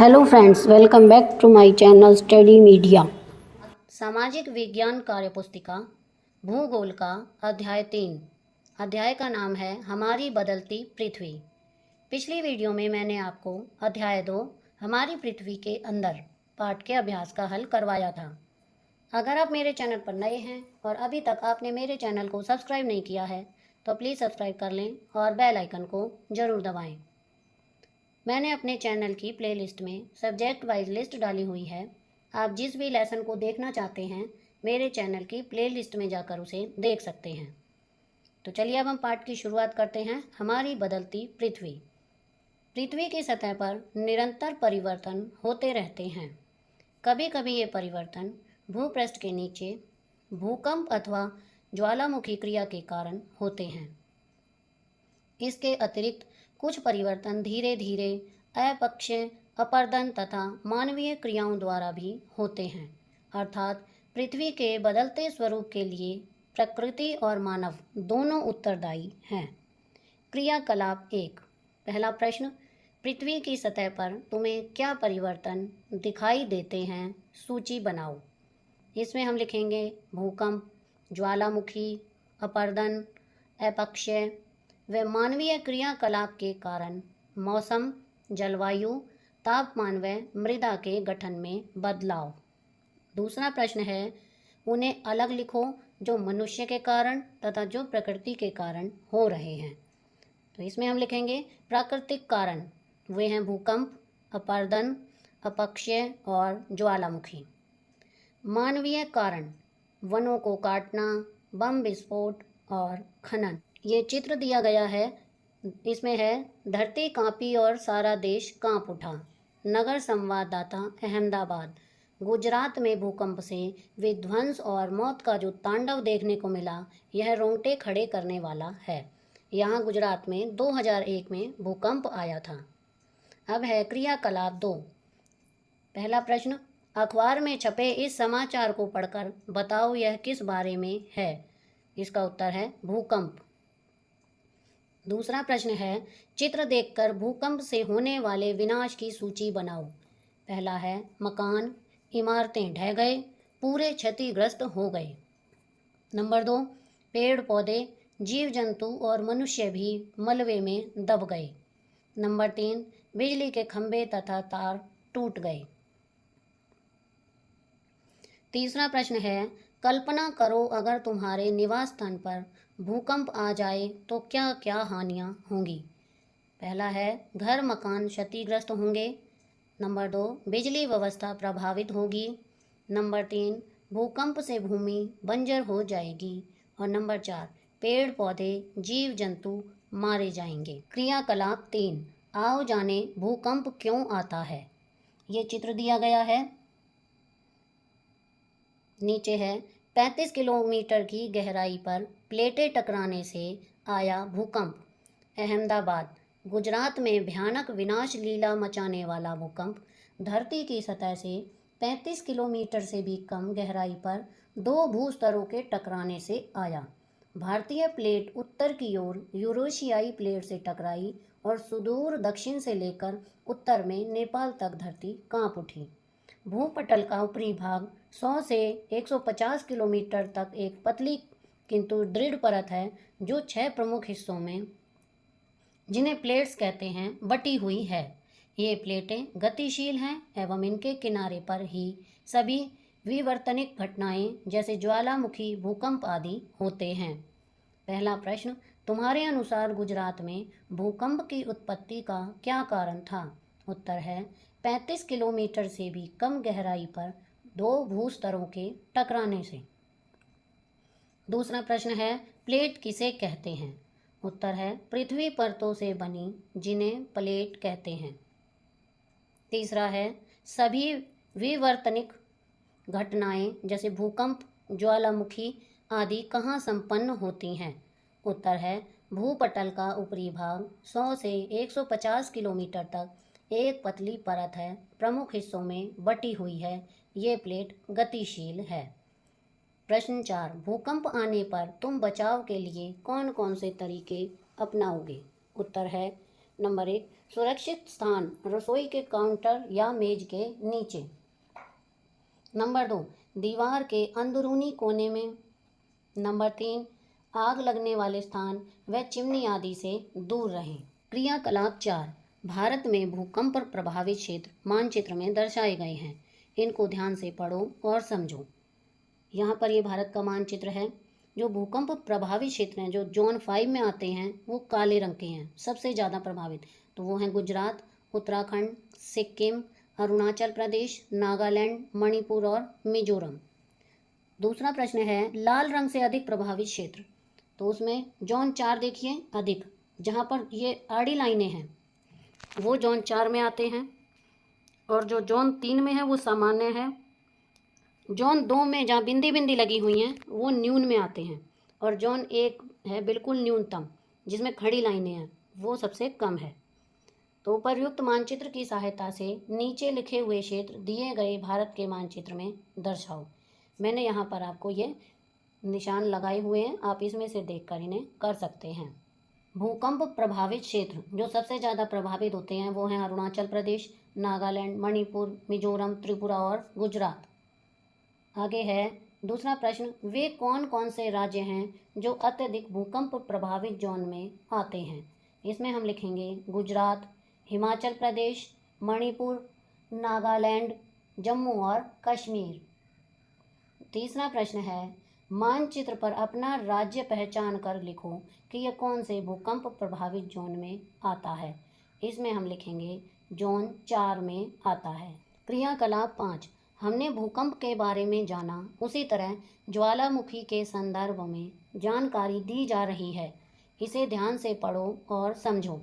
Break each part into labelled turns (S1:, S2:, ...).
S1: Hello friends, welcome back to my channel Study Media. सामाजिक विज्ञान कार्यपुस्तिका भूगोल का अध्याय 3। अध्याय का नाम है हमारी बदलती पृथ्वी। पिछली वीडियो में मैंने आपको अध्याय 2 हमारी पृथ्वी के अंदर पाठ के अभ्यास का हल करवाया था। अगर आप मेरे चैनल पर नए हैं और अभी तक आपने मेरे चैनल को सब्सक्राइब नहीं किया है तो प्लीज़ सब्सक्राइब कर लें और बेल आइकन को ज़रूर दबाएं। मैंने अपने चैनल की प्लेलिस्ट में सब्जेक्ट वाइज लिस्ट डाली हुई है। आप जिस भी लेसन को देखना चाहते हैं मेरे चैनल की प्लेलिस्ट में जाकर उसे देख सकते हैं। तो चलिए अब हम पाठ की शुरुआत करते हैं। हमारी बदलती पृथ्वी। पृथ्वी की सतह पर निरंतर परिवर्तन होते रहते हैं। कभी कभी ये परिवर्तन भूपृष्ठ के नीचे भूकंप अथवा ज्वालामुखी क्रिया के कारण होते हैं। इसके अतिरिक्त कुछ परिवर्तन धीरे धीरे अपक्षय, अपर्दन तथा मानवीय क्रियाओं द्वारा भी होते हैं। अर्थात पृथ्वी के बदलते स्वरूप के लिए प्रकृति और मानव दोनों उत्तरदायी हैं। क्रियाकलाप 1। पहला प्रश्न, पृथ्वी की सतह पर तुम्हें क्या परिवर्तन दिखाई देते हैं? सूची बनाओ। इसमें हम लिखेंगे भूकंप, ज्वालामुखी, अपर्दन, अपक्षय व मानवीय क्रियाकलाप के कारण मौसम, जलवायु, तापमान व मृदा के गठन में बदलाव। दूसरा प्रश्न है, उन्हें अलग लिखो जो मनुष्य के कारण तथा जो प्रकृति के कारण हो रहे हैं। तो इसमें हम लिखेंगे प्राकृतिक कारण, वे हैं भूकंप, अपर्दन, अपक्षय और ज्वालामुखी। मानवीय कारण, वनों को काटना, बम विस्फोट और खनन। ये चित्र दिया गया है, इसमें है धरती कांपी और सारा देश कांप उठा। नगर संवाददाता अहमदाबाद। गुजरात में भूकंप से विध्वंस और मौत का जो तांडव देखने को मिला यह रोंगटे खड़े करने वाला है। यहाँ गुजरात में 2001 में भूकंप आया था। अब है क्रियाकलाप 2। पहला प्रश्न, अखबार में छपे इस समाचार को पढ़कर बताओ यह किस बारे में है। इसका उत्तर है भूकंप। दूसरा प्रश्न है, चित्र देखकर भूकंप से होने वाले विनाश की सूची बनाओ। पहला है मकान, इमारतें ढह गए, पूरे क्षतिग्रस्त हो गए। नंबर 2, पेड़ पौधे, जीव जंतु और मनुष्य भी मलबे में दब गए। नंबर 3, बिजली के खंभे तथा तार टूट गए। तीसरा प्रश्न है, कल्पना करो अगर तुम्हारे निवास स्थान पर भूकंप आ जाए तो क्या क्या हानियां होंगी। पहला है घर मकान क्षतिग्रस्त होंगे। नंबर 2, बिजली व्यवस्था प्रभावित होगी। नंबर 3, भूकंप से भूमि बंजर हो जाएगी। और नंबर 4, पेड़ पौधे, जीव जंतु मारे जाएंगे। क्रियाकलाप 3, आओ जाने भूकंप क्यों आता है। ये चित्र दिया गया है, नीचे है 35 किलोमीटर की गहराई पर प्लेटें टकराने से आया भूकंप। अहमदाबाद। गुजरात में भयानक विनाश लीला मचाने वाला भूकंप धरती की सतह से 35 किलोमीटर से भी कम गहराई पर दो भूस्तरों के टकराने से आया। भारतीय प्लेट उत्तर की ओर यूरेशियाई प्लेट से टकराई और सुदूर दक्षिण से लेकर उत्तर में नेपाल तक धरती कांप उठी। भूपटल का ऊपरी भाग 100 से 150 किलोमीटर तक एक पतली किंतु दृढ़ परत है जो 6 प्रमुख हिस्सों में, जिन्हें प्लेट्स कहते हैं, बटी हुई है। ये प्लेटें गतिशील हैं एवं इनके किनारे पर ही सभी विवर्तनिक घटनाएं जैसे ज्वालामुखी, भूकंप आदि होते हैं। पहला प्रश्न, तुम्हारे अनुसार गुजरात में भूकंप की उत्पत्ति का क्या कारण था। उत्तर है 35 किलोमीटर से भी कम गहराई पर दो भूस्तरों के टकराने से। दूसरा प्रश्न है, प्लेट किसे कहते हैं। उत्तर है पृथ्वी परतों से बनी जिन्हें प्लेट कहते हैं। तीसरा है, सभी विवर्तनिक घटनाएं जैसे भूकंप, ज्वालामुखी आदि कहाँ संपन्न होती हैं। उत्तर है भूपटल का ऊपरी भाग 100 से 150 किलोमीटर तक एक पतली परत है, प्रमुख हिस्सों में बटी हुई है। ये प्लेट गतिशील है। प्रश्न 4, भूकंप आने पर तुम बचाव के लिए कौन कौन से तरीके अपनाओगे। उत्तर है नंबर 1, सुरक्षित स्थान रसोई के काउंटर या मेज के नीचे। नंबर 2, दीवार के अंदरूनी कोने में। नंबर 3, आग लगने वाले स्थान व चिमनी आदि से दूर रहें। क्रियाकलाप 4, भारत में भूकंप प्रभावित क्षेत्र मानचित्र में दर्शाए गए हैं। इनको ध्यान से पढ़ो और समझो। यहाँ पर ये भारत का मानचित्र है। जो भूकंप प्रभावित क्षेत्र हैं, जो जोन 5 में आते हैं, वो काले रंग के हैं, सबसे ज़्यादा प्रभावित। तो वो हैं गुजरात, उत्तराखंड, सिक्किम, अरुणाचल प्रदेश, नागालैंड, मणिपुर और मिजोरम। दूसरा प्रश्न है, लाल रंग से अधिक प्रभावित क्षेत्र। तो उसमें जोन 4 देखिए अधिक, जहाँ पर ये आड़ी लाइनें हैं वो जोन 4 में आते हैं, और जो जोन 3 में है वो सामान्य है। जोन 2 में जहाँ बिंदी बिंदी लगी हुई हैं वो न्यून में आते हैं, और जोन 1 है बिल्कुल न्यूनतम, जिसमें खड़ी लाइनें हैं, वो सबसे कम है। तो उपर्युक्त मानचित्र की सहायता से नीचे लिखे हुए क्षेत्र दिए गए भारत के मानचित्र में दर्शाओ। मैंने यहाँ पर आपको ये निशान लगाए हुए हैं, आप इसमें से देखकर इन्हें कर सकते हैं। भूकंप प्रभावित क्षेत्र जो सबसे ज़्यादा प्रभावित होते हैं वो हैं अरुणाचल प्रदेश, नागालैंड, मणिपुर, मिजोरम, त्रिपुरा और गुजरात। आगे है दूसरा प्रश्न, वे कौन कौन से राज्य हैं जो अत्यधिक भूकंप प्रभावित जोन में आते हैं। इसमें हम लिखेंगे गुजरात, हिमाचल प्रदेश, मणिपुर, नागालैंड, जम्मू और कश्मीर। तीसरा प्रश्न है, मानचित्र पर अपना राज्य पहचान कर लिखो कि यह कौन से भूकंप प्रभावित जोन में आता है। इसमें हम लिखेंगे जोन 4 में आता है। क्रियाकलाप 5, हमने भूकंप के बारे में जाना, उसी तरह ज्वालामुखी के संदर्भ में जानकारी दी जा रही है। इसे ध्यान से पढ़ो और समझो।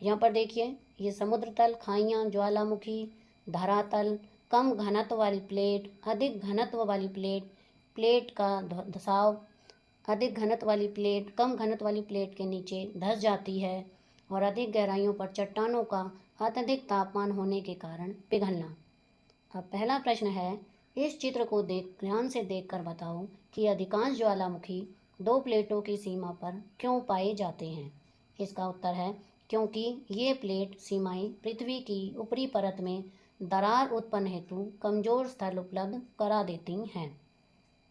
S1: यहाँ पर देखिए, ये समुद्र तल, खाइयाँ, ज्वालामुखी, धरातल, कम घनत्व वाली प्लेट, अधिक घनत्व वाली प्लेट, प्लेट का धसाव, अधिक घनत्व वाली प्लेट कम घनत्व वाली प्लेट के नीचे धंस जाती है, और अधिक गहराइयों पर चट्टानों का अत्यधिक तापमान होने के कारण पिघलना। अब पहला प्रश्न है, इस चित्र को ध्यान से देखकर बताओ कि अधिकांश ज्वालामुखी 2 प्लेटों की सीमा पर क्यों पाए जाते हैं। इसका उत्तर है क्योंकि ये प्लेट सीमाएं पृथ्वी की ऊपरी परत में दरार उत्पन्न हेतु कमजोर स्थल उपलब्ध करा देती हैं।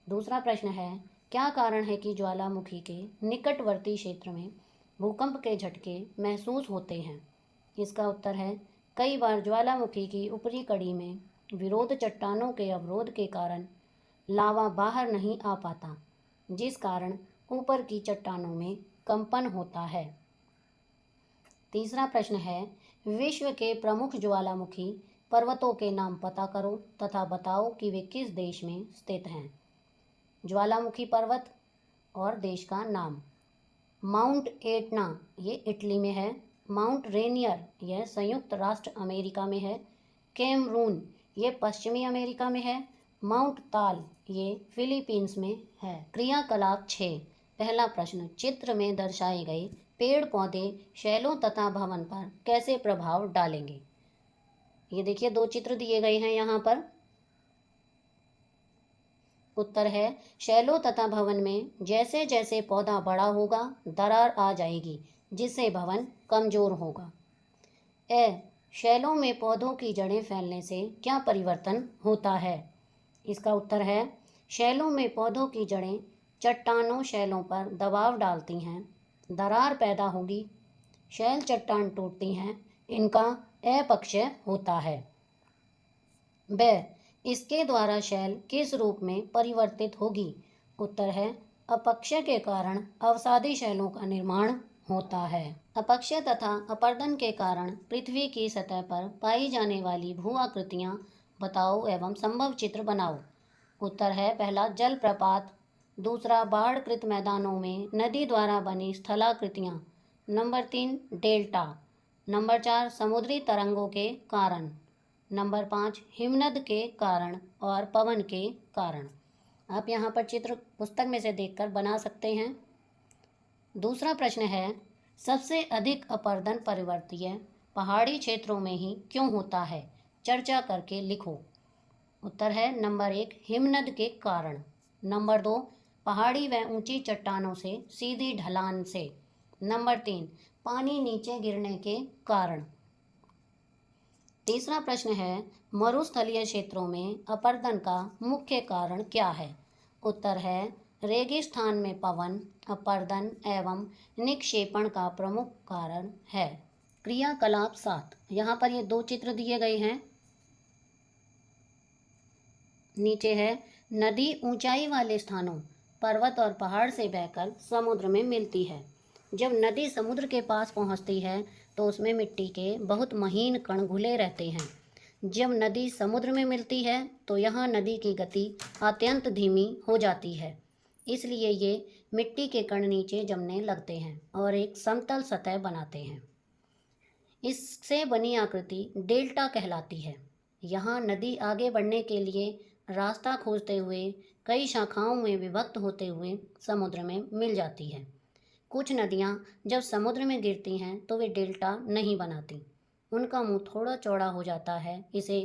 S1: दूसरा प्रश्न है, क्या कारण है कि ज्वालामुखी के निकटवर्ती क्षेत्र में भूकंप के झटके महसूस होते हैं। इसका उत्तर है, कई बार ज्वालामुखी की ऊपरी कड़ी में विरोध चट्टानों के अवरोध के कारण लावा बाहर नहीं आ पाता, जिस कारण ऊपर की चट्टानों में कंपन होता है। तीसरा प्रश्न है, विश्व के प्रमुख ज्वालामुखी पर्वतों के नाम पता करो तथा बताओ कि वे किस देश में स्थित हैं। ज्वालामुखी पर्वत और देश का नाम, माउंट एटना ये इटली में है, माउंट रेनियर यह संयुक्त राष्ट्र अमेरिका में है, कैमरून ये पश्चिमी अमेरिका में है, माउंट ताल ये फिलीपींस में है। क्रियाकलाप 6, पहला प्रश्न, चित्र में दर्शाए गए पेड़ पौधे शैलों तथा भवन पर कैसे प्रभाव डालेंगे। ये देखिए 2 चित्र दिए गए हैं यहाँ पर। उत्तर है, शैलों तथा भवन में जैसे जैसे पौधा बड़ा होगा दरार आ जाएगी, जिससे भवन कमजोर होगा। शैलों में पौधों की जड़ें फैलने से क्या परिवर्तन होता है। इसका उत्तर है, शैलों में पौधों की जड़ें चट्टानों शैलों पर दबाव डालती हैं, दरार पैदा होगी, शैल चट्टान टूटती हैं, इनका अपक्षय होता है। इसके द्वारा शैल किस रूप में परिवर्तित होगी। उत्तर है, अपक्षय के कारण अवसादी शैलों का निर्माण होता है। अपक्षय तथा अपर्दन के कारण पृथ्वी की सतह पर पाई जाने वाली भू आकृतियाँ बताओ एवं संभव चित्र बनाओ। उत्तर है, पहला जलप्रपात, दूसरा बाढ़कृत मैदानों में नदी द्वारा बनी स्थलाकृतियाँ, नंबर 3 डेल्टा, नंबर 4 समुद्री तरंगों के कारण, नंबर 5 हिमनद के कारण और पवन के कारण। आप यहाँ पर चित्र पुस्तक में से देखकर बना सकते हैं। दूसरा प्रश्न है, सबसे अधिक अपर्दन पर्वतीय पहाड़ी क्षेत्रों में ही क्यों होता है, चर्चा करके लिखो। उत्तर है, नंबर 1 हिमनद के कारण, नंबर 2 पहाड़ी व ऊंची चट्टानों से सीधी ढलान से, नंबर 3 पानी नीचे गिरने के कारण। तीसरा प्रश्न है, मरुस्थलीय क्षेत्रों में अपरदन का मुख्य कारण क्या है? उत्तर है, रेगिस्तान में पवन अपरदन एवं निक्षेपण का प्रमुख कारण है। क्रियाकलाप 7, यहाँ पर ये 2 चित्र दिए गए हैं। नीचे है, नदी ऊंचाई वाले स्थानों, पर्वत और पहाड़ से बहकर समुद्र में मिलती है। जब नदी समुद्र के पास पहुंचती है तो उसमें मिट्टी के बहुत महीन कण घुले रहते हैं। जब नदी समुद्र में मिलती है तो यहाँ नदी की गति अत्यंत धीमी हो जाती है, इसलिए ये मिट्टी के कण नीचे जमने लगते हैं और एक समतल सतह बनाते हैं। इससे बनी आकृति डेल्टा कहलाती है। यहाँ नदी आगे बढ़ने के लिए रास्ता खोजते हुए कई शाखाओं में विभक्त होते हुए समुद्र में मिल जाती है। कुछ नदियाँ जब समुद्र में गिरती हैं तो वे डेल्टा नहीं बनाती, उनका मुंह थोड़ा चौड़ा हो जाता है, इसे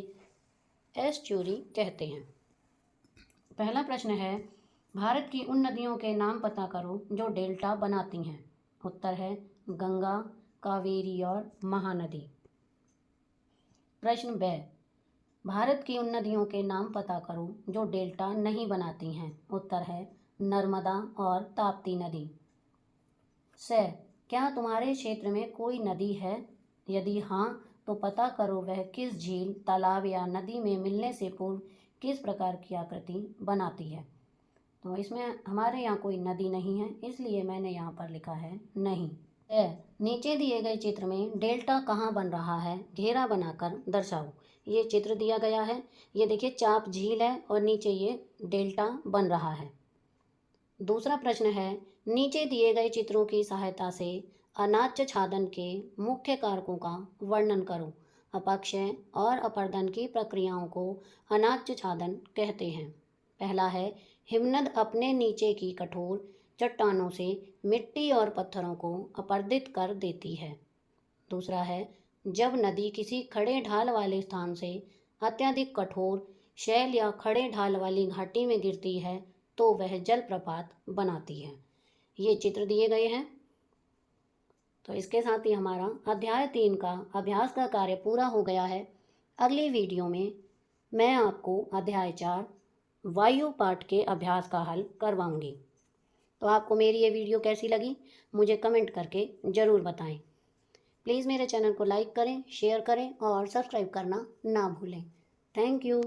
S1: एस्चुरी कहते हैं। पहला प्रश्न है, भारत की उन नदियों के नाम पता करो जो डेल्टा बनाती हैं। उत्तर है, गंगा, कावेरी और महानदी। प्रश्न ब, भारत की उन नदियों के नाम पता करो जो डेल्टा नहीं बनाती हैं। उत्तर है, नर्मदा और ताप्ती नदी। स, क्या तुम्हारे क्षेत्र में कोई नदी है? यदि हाँ तो पता करो वह किस झील, तालाब या नदी में मिलने से पूर्व किस प्रकार की आकृति बनाती है। तो इसमें हमारे यहाँ कोई नदी नहीं है, इसलिए मैंने यहाँ पर लिखा है नहीं। नीचे दिए गए चित्र में डेल्टा कहाँ बन रहा है, घेरा बनाकर दर्शाओ। ये चित्र दिया गया है, ये देखिए चाप झील है और नीचे ये डेल्टा बन रहा है। दूसरा प्रश्न है, नीचे दिए गए चित्रों की सहायता से अनाच्य छादन के मुख्य कारकों का वर्णन करो। अपक्षय और अपरदन की प्रक्रियाओं को अनाच्य छादन कहते हैं। पहला है, हिमनद अपने नीचे की कठोर चट्टानों से मिट्टी और पत्थरों को अपर्दित कर देती है। दूसरा है, जब नदी किसी खड़े ढाल वाले स्थान से अत्यधिक कठोर शैल या खड़े ढाल वाली घाटी में गिरती है तो वह जलप्रपात बनाती है। ये चित्र दिए गए हैं। तो इसके साथ ही हमारा अध्याय 3 का अभ्यास का कार्य पूरा हो गया है। अगली वीडियो में मैं आपको अध्याय 4 वायु पाठ के अभ्यास का हल करवाऊंगी। तो आपको मेरी ये वीडियो कैसी लगी मुझे कमेंट करके ज़रूर बताएं। प्लीज़ मेरे चैनल को लाइक करें, शेयर करें और सब्सक्राइब करना ना भूलें। Thank you.